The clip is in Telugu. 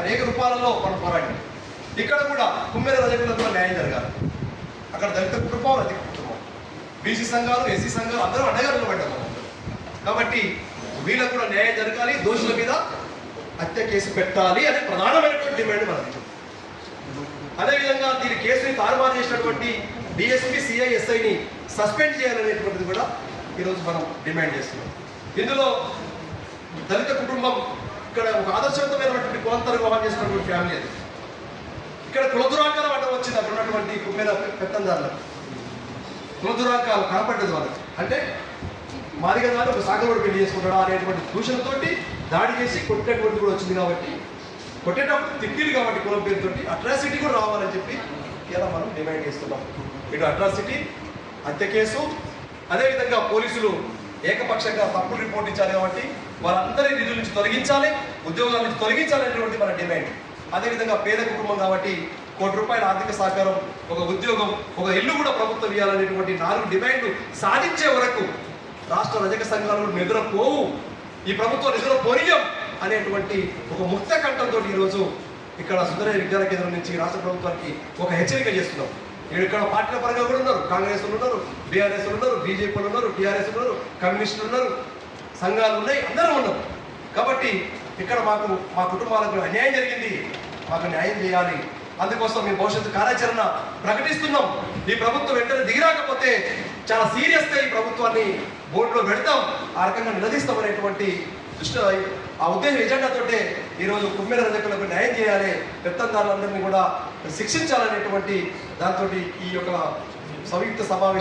అనేక రూపాలలో మనం పోరాడాం. ఇక్కడ కూడా కుమ్మెర రజకులకు కూడా న్యాయం జరగాలి. అక్కడ దళిత కుటుంబం, రజక కుటుంబం, బీసీ సంఘాలు, ఎస్సీ సంఘాలు అందరూ అండగా నిలబడ్డారు. కాబట్టి వీళ్ళకు కూడా న్యాయం జరగాలి, దోషుల మీద హత్య కేసు పెట్టాలి అనే ప్రధానమైనటువంటి డిమాండ్ మనది. అదేవిధంగా దీని కేసుని తారుమారు చేసినటువంటి డిఎస్పీ, సిఐ, ఎస్ఐని సస్పెండ్ చేయాలనేటువంటిది కూడా ఈరోజు మనం డిమాండ్ చేస్తున్నాం. ఇందులో దళిత కుటుంబం ఇక్కడ ఒక ఆదర్శవంతమైనటువంటి కులంతర వివాహం చేసినటువంటి ఫ్యామిలీ అది. ఇక్కడ కులదురాకారం అడ్డం వచ్చింది. అక్కడ ఉన్నటువంటి కుమ్మెర పెత్తందారులకు కులదురాకారం కనపడ్డది వాళ్ళకి. అంటే మాదిగా దాన్ని ఒక సాగరోడు పెళ్లి చేసుకుంటాడా అనేటువంటి దూషణతోటి దాడి చేసి కొట్టినటువంటి కూడా వచ్చింది. కాబట్టి కొట్టేటప్పుడు తిట్టిరు కాబట్టి కులం పేరుతోటి అట్రాసిటీ కూడా రావాలని చెప్పి ఇలా మనం డిమాండ్ చేస్తున్నాం. ఇటు అట్రాసిటీ, హత్య కేసు, అదేవిధంగా పోలీసులు ఏకపక్షంగా తప్పుడు రిపోర్ట్ ఇచ్చారు కాబట్టి వాళ్ళందరి నిధుల నుంచి తొలగించాలి, ఉద్యోగాల నుంచి తొలగించాలి అనేటువంటి మన డిమాండ్. అదేవిధంగా పేద కుటుంబం కాబట్టి ₹1 ఆర్థిక సహకారం, ఒక ఉద్యోగం, ఒక ఇల్లు కూడా ప్రభుత్వం ఇవ్వాలనేటువంటి 4 డిమాండ్లు సాధించే వరకు రాష్ట్ర రజక సంఘాలు నిద్రపోవు, ఈ ప్రభుత్వం నిద్రపోనీయం అనేటువంటి ఒక ముక్త కంఠంతో ఈరోజు ఇక్కడ సుందరయ్య విజ్ఞాన కేంద్రం నుంచి రాష్ట్ర ప్రభుత్వానికి ఒక హెచ్చరిక చేస్తున్నాం. ఇక్కడ పార్టీల పరంగా కూడా ఉన్నారు, కాంగ్రెస్ ఉన్నారు, బీఆర్ఎస్ ఉన్నారు, బీజేపీలు ఉన్నారు, టీఆర్ఎస్ ఉన్నారు, కమ్యూనిస్టులు ఉన్నారు, సంఘాలు ఉన్నాయి, అందరూ ఉన్నారు. కాబట్టి ఇక్కడ మా కుటుంబాలకు అన్యాయం జరిగింది, మాకు న్యాయం చేయాలి. అందుకోసం మేము భవిష్యత్తు కార్యాచరణ ప్రకటిస్తున్నాం. ఈ ప్రభుత్వం వెంటనే దిగిరాకపోతే చాలా సీరియస్గా ఈ ప్రభుత్వాన్ని బోర్డులో పెడతాం, ఆ రకంగా నిలదీస్తాం అనేటువంటి దృష్టి, ఆ ఉద్దేశం ఎజెండాతోటే ఈరోజు కుమ్మెర రజకులకు న్యాయం చేయాలి, పెత్తందారులందరినీ కూడా శిక్షించాలనేటువంటి దాంతో ఈ యొక్క సంయుక్త సమావేశం